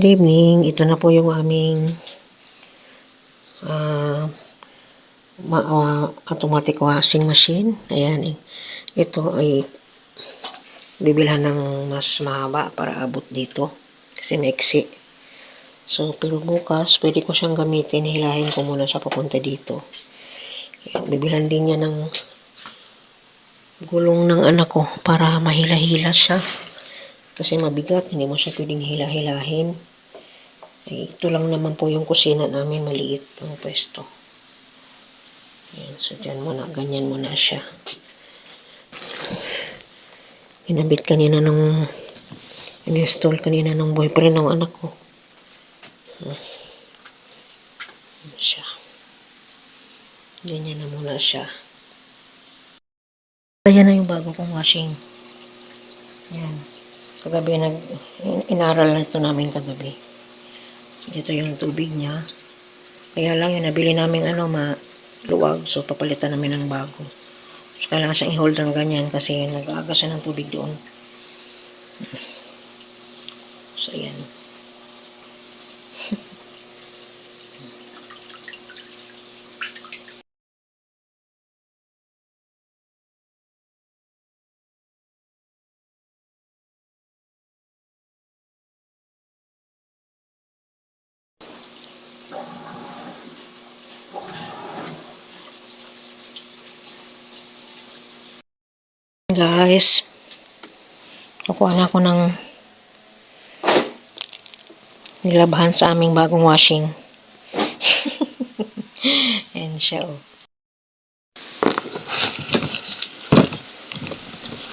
Good evening, ito na po yung aming automatic washing machine. Ayan, ito ay bibilhan ng mas mahaba para abot dito kasi maiksi. So, pero bukas, pwede ko siyang gamitin. Hilahin ko muna siya papunta dito. Ayan, bibilhan din niya ng gulong ng anak ko para mahila-hila siya. Kasi mabigat, hindi mo siya pwedeng hila-hilahin. Ay, ito lang naman po yung kusina namin, maliit ang pwesto. Ayan, so dyan muna, ganyan muna siya. Inabit kanina nung, in-install kanina ng boyfriend ng anak ko. Ayan siya. Ganyan na muna siya. Ayan na yung bago kong washing. Ayan. Kagabi, inaral na ito namin kagabi. Ito yung tubig niya. Kaya lang yung nabili namin maluwag. So, papalitan namin ng bago. So, kailangan siyang i-hold ng ganyan kasi nag-aagas siya ng tubig doon. So, ayan. Guys, kukuha na ako ng nilabahan sa aming bagong washing. Ayan siya, oh.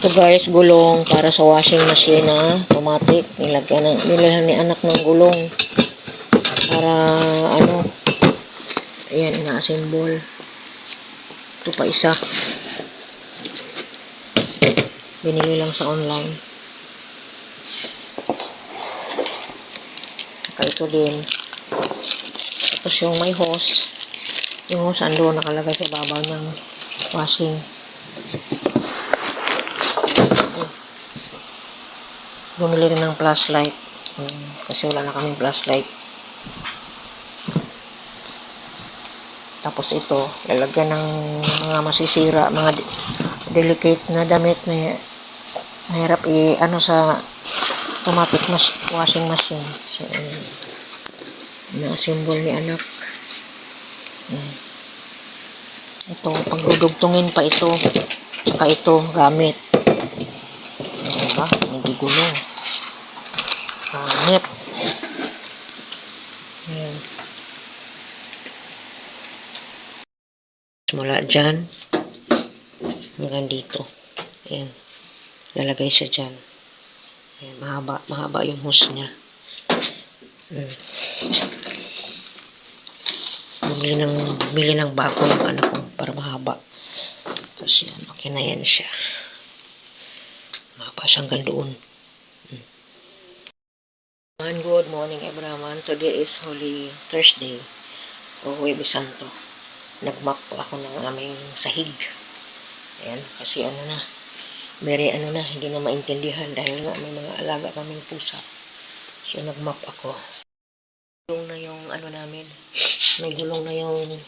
Ito guys, gulong para sa washing machine na automatic. Nilagyan ni anak ng gulong para ayan, ina-assemble. Ito pa isa. Binili lang sa online. Saka ito din. Tapos yung may hose. Yung hose ando nakalagay sa babaw ng washing. Bumili rin ng flashlight. Kasi wala na kaming flashlight. Tapos ito, lalagyan ng mga masisira, mga delicate na damit na mahirap sa automatic washing machine. So, na-assemble ni anak. Ito, pagdudugtungin pa ito. Saka ito, gamit. Diba? Hindi gulong. Gamit. Ayan. Mula dyan, hanggang dito. Ayan. Lalagay siya dyan. Ayan, mahaba yung hose niya. Bili ng bago yung anak ko para mahaba. Tapos yan, okay na yan siya. Mahaba siya hanggang doon. Good morning everyone. Today is Holy Thursday o Huwebes Santo. Nagmap po ako ng aming sahig. Ayan, kasi hindi na maintindihan dahil nga may mga alaga kaming pusa. So, nagmap ako. Gulong na yung namin. May gulong na yung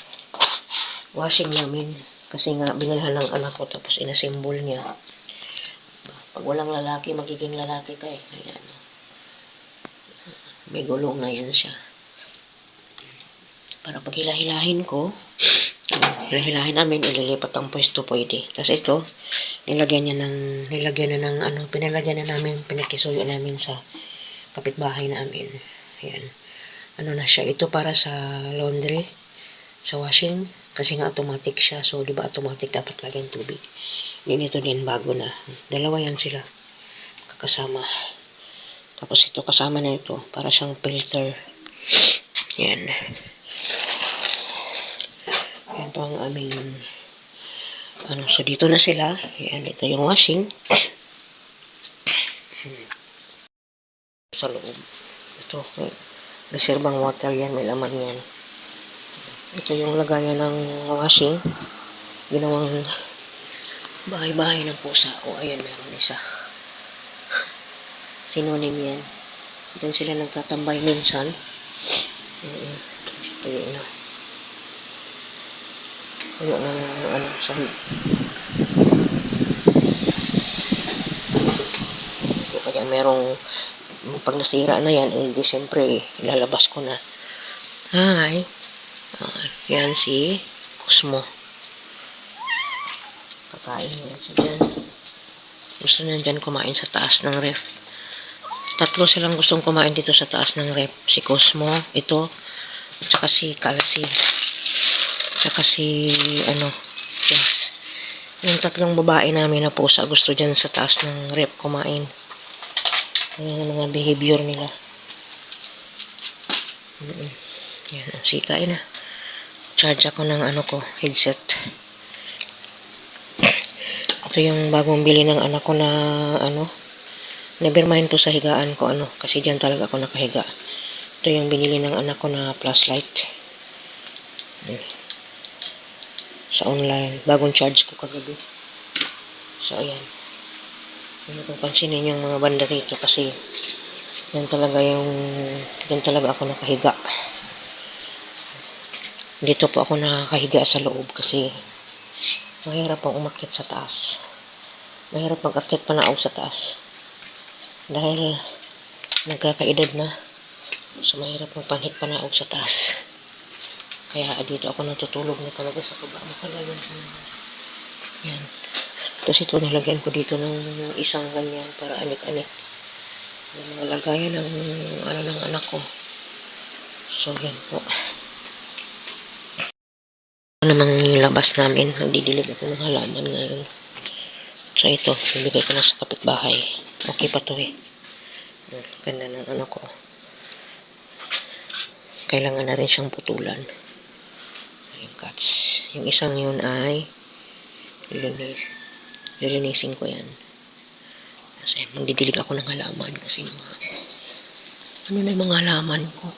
washing namin. Kasi nga, binilhan ng anak ko tapos inassemble niya. Pag walang lalaki, magiging lalaki ka eh. Kaya, may gulong na yan siya. Para pag hilahin ko, hilahin namin, ililipat ang pwesto pwede. Tapos ito, pinalagyan na namin, pinakisuyo namin sa kapitbahay namin. Ayan. Na siya, ito para sa laundry, sa washing, kasi nga automatic siya. So, di ba automatic dapat lagyan tubig. Ito din, bago na. Dalawa yan sila. Kakasama. Tapos ito, kasama na ito, para siyang filter. Yan. Yan po ang aming so dito na sila. Yan, ito yung washing. Sa loob. Ito, reserbang water yan, may laman yan. Ito yung lagayan ng washing. Ginawang bahay-bahay ng pusa. O, ayan, meron isa. Sinonim yan. Doon sila nagtatambay minsan. Ayun na. Ayun na ano, sahig. Kaya merong, pag nasira na yan, eh, di siyempre, ilalabas ko na. Hi. Yan si Cosmo. Kakain niya siya dyan. Gusto niya dyan kumain sa taas ng ref. Tatlo silang gustong kumain dito sa taas ng ref. Si Cosmo, ito, tsaka si Kalasi. Tsaka si, Jess. Yung tatlong babae namin na pusa gusto dyan sa taas ng ref kumain. Ayan ang mga behavior nila. Yan, kain na. Charge ako ng headset. Ito yung bagong bili ng anak ko na, nevermind to sa higaan ko, kasi dyan talaga ako nakahiga. Ito yung binili ng anak ko na flashlight. Sa online. Bagong charge ko kagabi. So, ayan. Hindi kong pansinin yung mga banda rito kasi yan talaga ako nakahiga. Dito po ako nakahiga sa loob kasi mahirap pang umakyat sa taas. Mahirap mag-akyat panaog sa taas. Dahil nagkakaedad na. So mahirap magpanhik panaog sa taas. Kaya dito ako natutulog na talaga sa baba. Yan. Tapos ito nilagyan ko dito ng isang ganyan para anik-anik. Yung mga lagayan ng ng anak ko. So yan po. Namang labas namin. Nagdidilig ako ng halaman ngayon. So ito, bibigay ko na sa kapitbahay. Okay pa to eh. Ganda ng ko. Kailangan na rin siyang putulan. Yung cats. Yung isang yun ay lilinisin ko yan. Kasi magdidilig ako ng halaman kasi na yung mga halaman ko.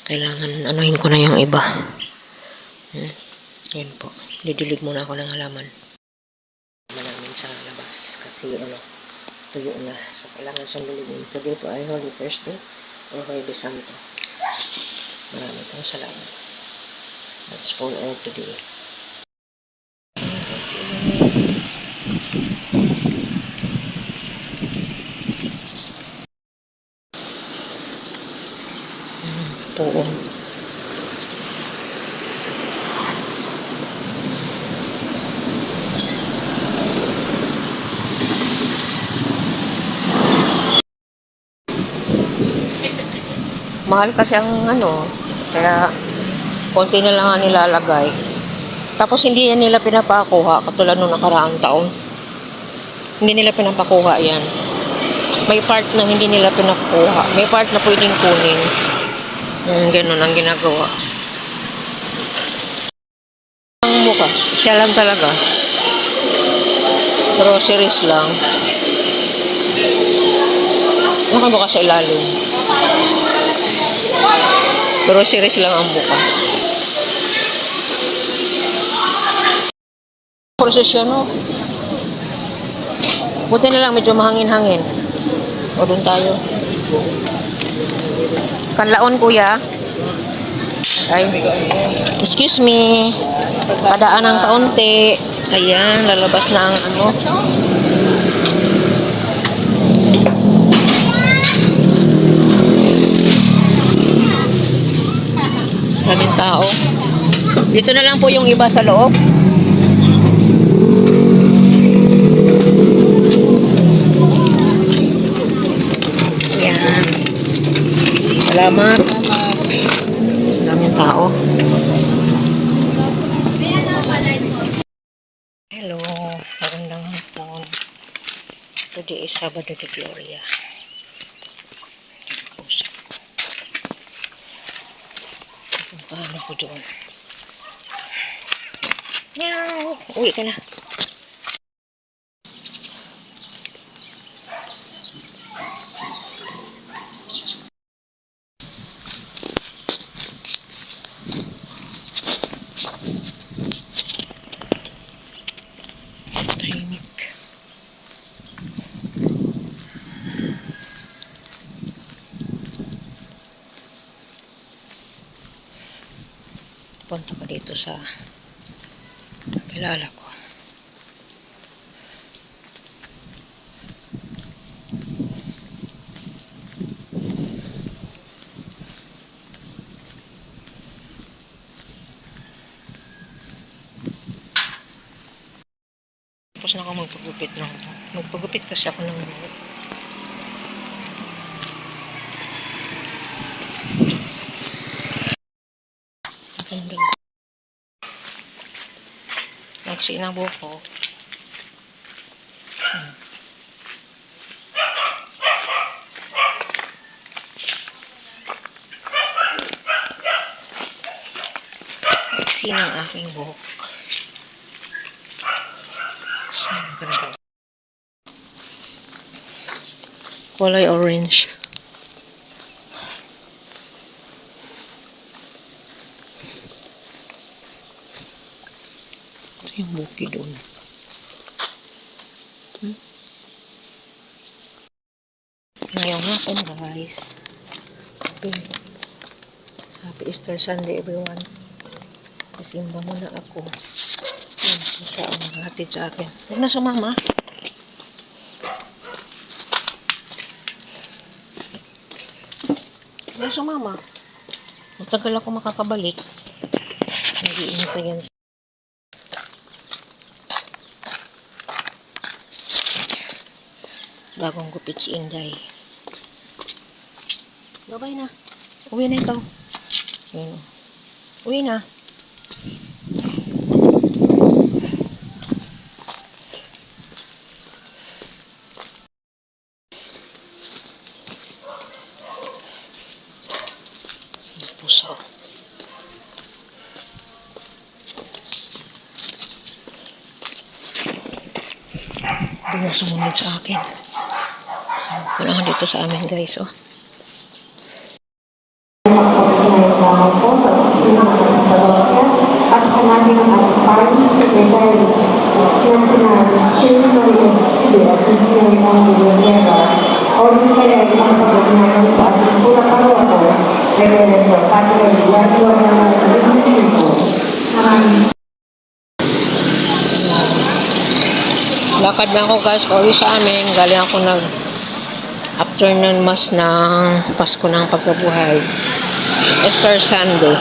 Kailangan anuhin ko na yung iba. Yan po. Didilig muna ako ng halaman. Namin sa labas kasi tuyo na. So kailangan siyang diligin. Today po ay Holy Thursday or Huwebes Santo. Maraming pong salamat. That's for all today. Puon. Mahal kasi ang kaya konti na lang ang nilalagay. Tapos hindi yan nila pinapakuha katulad nung nakaraang taon. Hindi nila pinapakuha yan. May part na hindi nila pinapakuha. May part na pwedeng kunin. Ganun ang ginagawa. Ang bukas, siya lang talaga. Groceries lang. Nakabukas sa ilalim. Groceries lang ang bukas. Prosesyon, no? Buti na lang medyo mahangin-hangin. O doon tayo. Kanlaon, kuya. Ay. Excuse me. Padaan ng kaunti. Ayan, lalabas na ang daming tao. Dito na lang po yung iba sa loob. Ayan. Salamat. Daming tao. Hello. Magandang hapon. Today is Sabado de Gloria. Puntahan ako doon. Meow! Uwi ka na. Tahimik. punta ko dito sa kilala ko. Tapos na ako magpagupit kasi ako ng buhok. Ganda. Naksi na buhok ko. Naksi ng aking buhok. Ganda. Kulay orange. Ito yung buki doon. Ngayong hapon guys. Happy Easter Sunday everyone. Kasimba muna ako. Yun, siya ang maghatid sa akin. Huwag na sumama. Huwag na sumama. Matagal ako makakabalik. Nag-iintay yan. Bagong gupit si Inday. Babay na. Uwi na ito. Yun. Uwi na. Puso. Ito na sumunod sa akin. Panahon dito sa amin guys, oh. At hanapin ang party secretary na sina Chief Maria Studio at Mr. Ramon Villanueva o di kaya ipapagpagnakan sa ating pula karoto Reverendo Padre Diago ng Pilipinas. Lakad na ako guys, pauwi sa amin. Galing ako afternoon mass ng Pasko ng Pagkabuhay. Easter Sunday.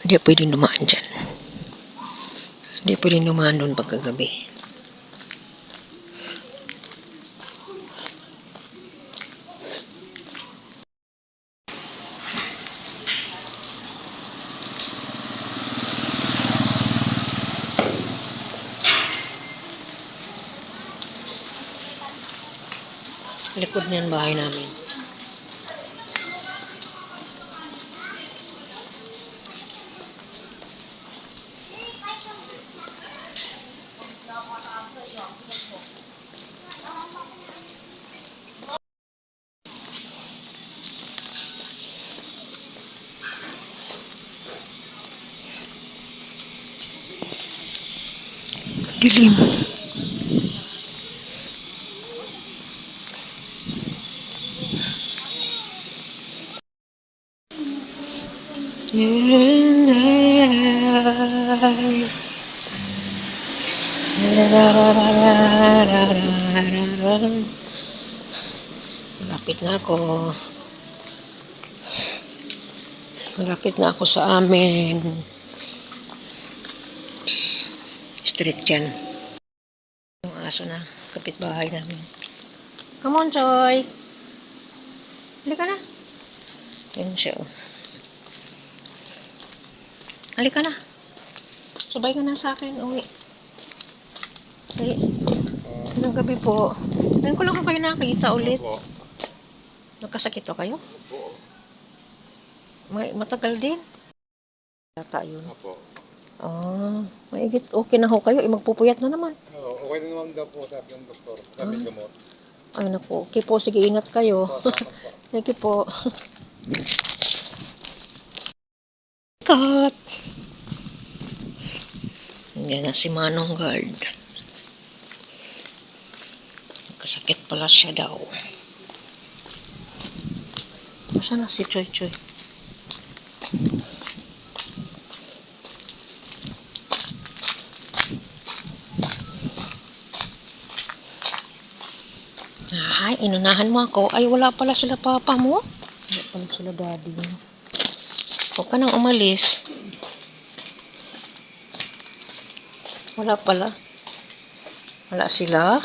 Hindi pwedeng dumaan dyan. Hindi pwedeng dumaan doon pagkagabi. Likod niyan bahay namin. Dilim. Malapit na ako. Malapit na ako sa amin. Street yan. Yung aso na kapitbahay namin. Come on, Joy. Halika na. Yan siya. Oh. Halika na. Sabay ka na sa akin. Uwi. Dali. Magandang gabi po. Ngayon ko lang ko kayo nakakita ulit. Nagkasakit to kayo? Matagal din. Yata yun. Ah, maigit. Okay na ho kayo. Magpupuyat na naman. Oo, okay na naman daw po sabi ng doktor. Sabi gamot. Ay naku. Okay po. Sige, ingat kayo. Thank you po. Cut. Yan na si Manong Guard. Kasakit pala siya daw. Nasaan na si Choy Choy? Ay, inunahan mo ako. Ay, wala pala sila papa mo. Wala pala sila daddy mo. Huwag ka nang umalis. Wala pala. Wala sila.